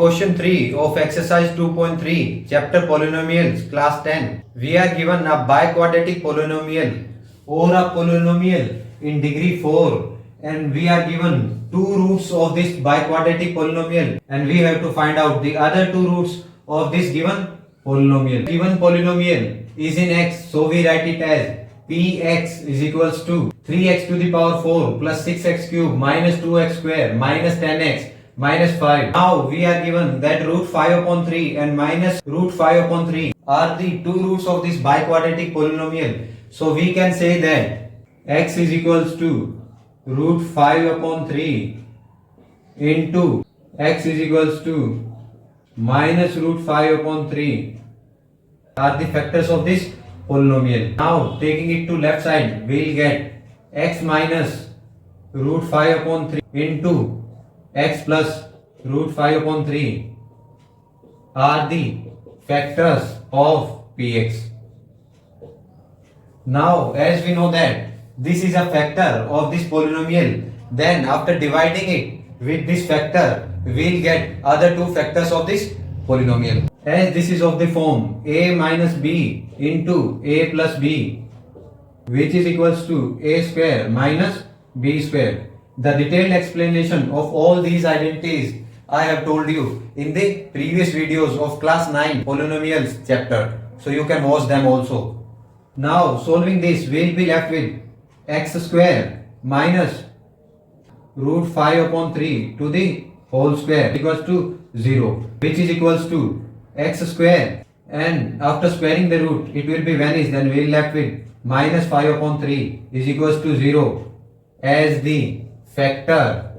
Question 3 of exercise 2.3, chapter polynomials, class 10. We are given a biquadratic polynomial or a polynomial in degree 4, and we are given two roots of this biquadratic polynomial, and we have to find out the other two roots of this given polynomial. Given polynomial is in x, so we write it as px is equals to 3x to the power 4 plus 6x cube minus 2x square minus 10x minus 5. Now we are given that root 5 upon 3 and minus root 5 upon 3 are the two roots of this biquadratic polynomial. So we can say that x is equals to root 5 upon 3 into x is equals to minus root 5 upon 3 are the factors of this polynomial. Now taking it to left side, we will get x minus root 5 upon 3 into x plus root 5 upon 3 are the factors of px. Now as we know that this is a factor of this polynomial, then after dividing it with this factor, we will get other two factors of this polynomial. As this is of the form a minus b into a plus b, which is equals to a square minus b square. The detailed explanation of all these identities I have told you in the previous videos of class 9 polynomials chapter, so you can watch them also. Now solving this, we will be left with x square minus root 5 upon 3 to the whole square equals to 0, which is equals to x square, and after squaring the root it will be vanished, then we will left with minus 5 upon 3 is equals to 0 as the factor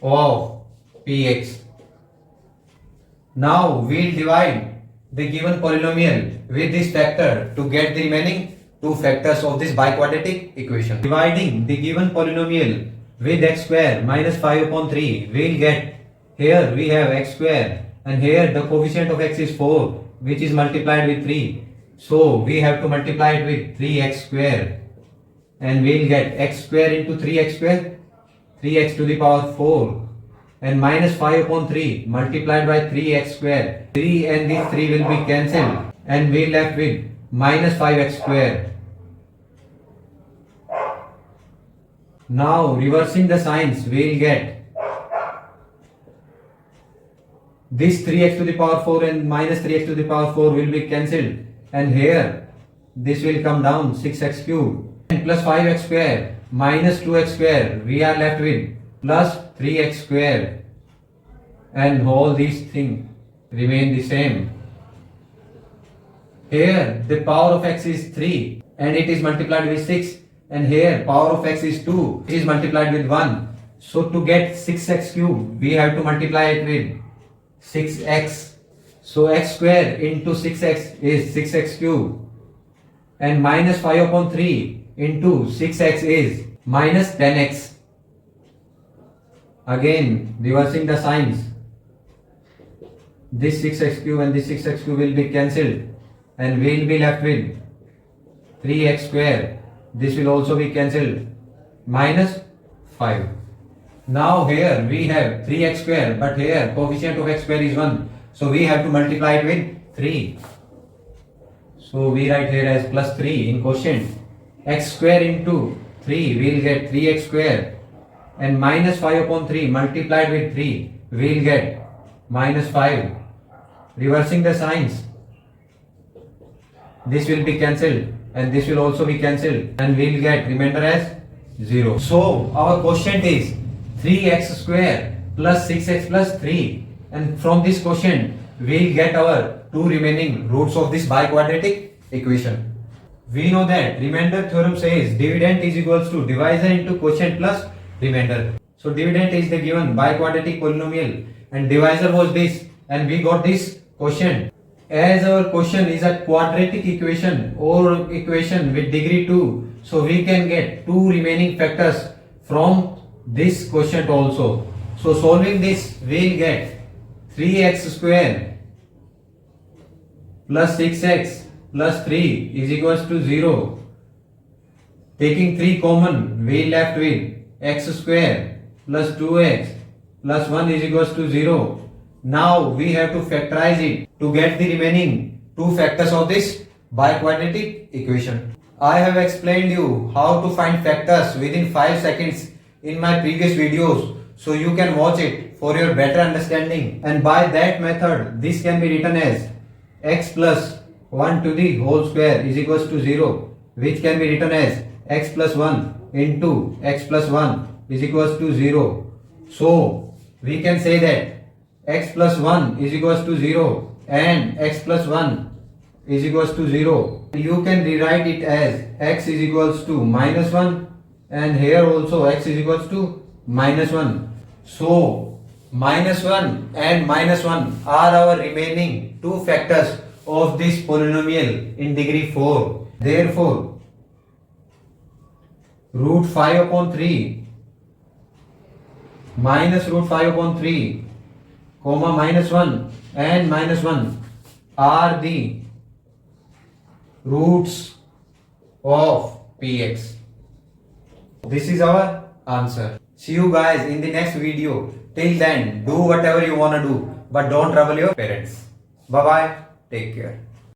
of px. Now we will divide the given polynomial with this factor to get the remaining two factors of this biquadratic equation. Dividing the given polynomial with x square minus 5 upon 3, we will get, here we have x square and here the coefficient of x is 4, which is multiplied with 3. So we have to multiply it with 3x square, and we will get x square into 3x square, 3x to the power 4, and minus 5 upon 3 multiplied by 3x square. 3 and this 3 will be cancelled, and we left with minus 5x square. Now reversing the signs, we will get this 3x to the power 4 and minus 3x to the power 4 will be cancelled, and here this will come down 6x cube. And plus 5x square minus 2x square, we are left with plus 3x square, and all these things remain the same. Here the power of x is 3 and it is multiplied with 6, and here power of x is 2, it is multiplied with 1. So to get 6x cube, we have to multiply it with 6x. So x square into 6x is 6x cube, and minus 5 upon 3 into 6x is minus 10x. Again reversing the signs, this 6x cube and this 6x cube will be cancelled, and we will be left with 3x square. This will also be cancelled, minus 5. Now here we have 3x square, but here coefficient of x square is 1, so we have to multiply it with 3. So we write here as plus 3 in quotient. X square into 3, we will get 3x square, and minus 5 upon 3 multiplied with 3, we will get minus 5. Reversing the signs, this will be cancelled and this will also be cancelled, and we will get remainder as 0. So our quotient is 3x square plus 6x plus 3, and from this quotient we will get our two remaining roots of this biquadratic equation. We know that remainder theorem says dividend is equals to divisor into quotient plus remainder. So dividend is the given biquadratic polynomial and divisor was this, and we got this quotient. As our quotient is a quadratic equation or equation with degree 2, so we can get two remaining factors from this quotient also. So solving this, we will get 3x square plus 6x plus 3 is equals to 0. Taking 3 common, we left with x square plus 2x plus 1 is equals to 0. Now we have to factorize it to get the remaining two factors of this biquadratic equation. I have explained you how to find factors within 5 seconds in my previous videos, so you can watch it for your better understanding. And by that method, this can be written as x plus 1 to the whole square is equals to 0, which can be written as x plus 1 into x plus 1 is equals to 0. So we can say that x plus 1 is equals to 0 and x plus 1 is equals to 0. You can rewrite it as x is equals to minus 1 and here also x is equals to minus 1. So minus 1 and minus 1 are our remaining two factors of this polynomial in degree 4. Therefore, root 5 upon 3 minus root 5 upon 3 comma minus 1 and minus 1 are the roots of px. This is our answer. See you guys in the next video. Till then, do whatever you wanna do, but don't trouble your parents. Bye bye. Take care.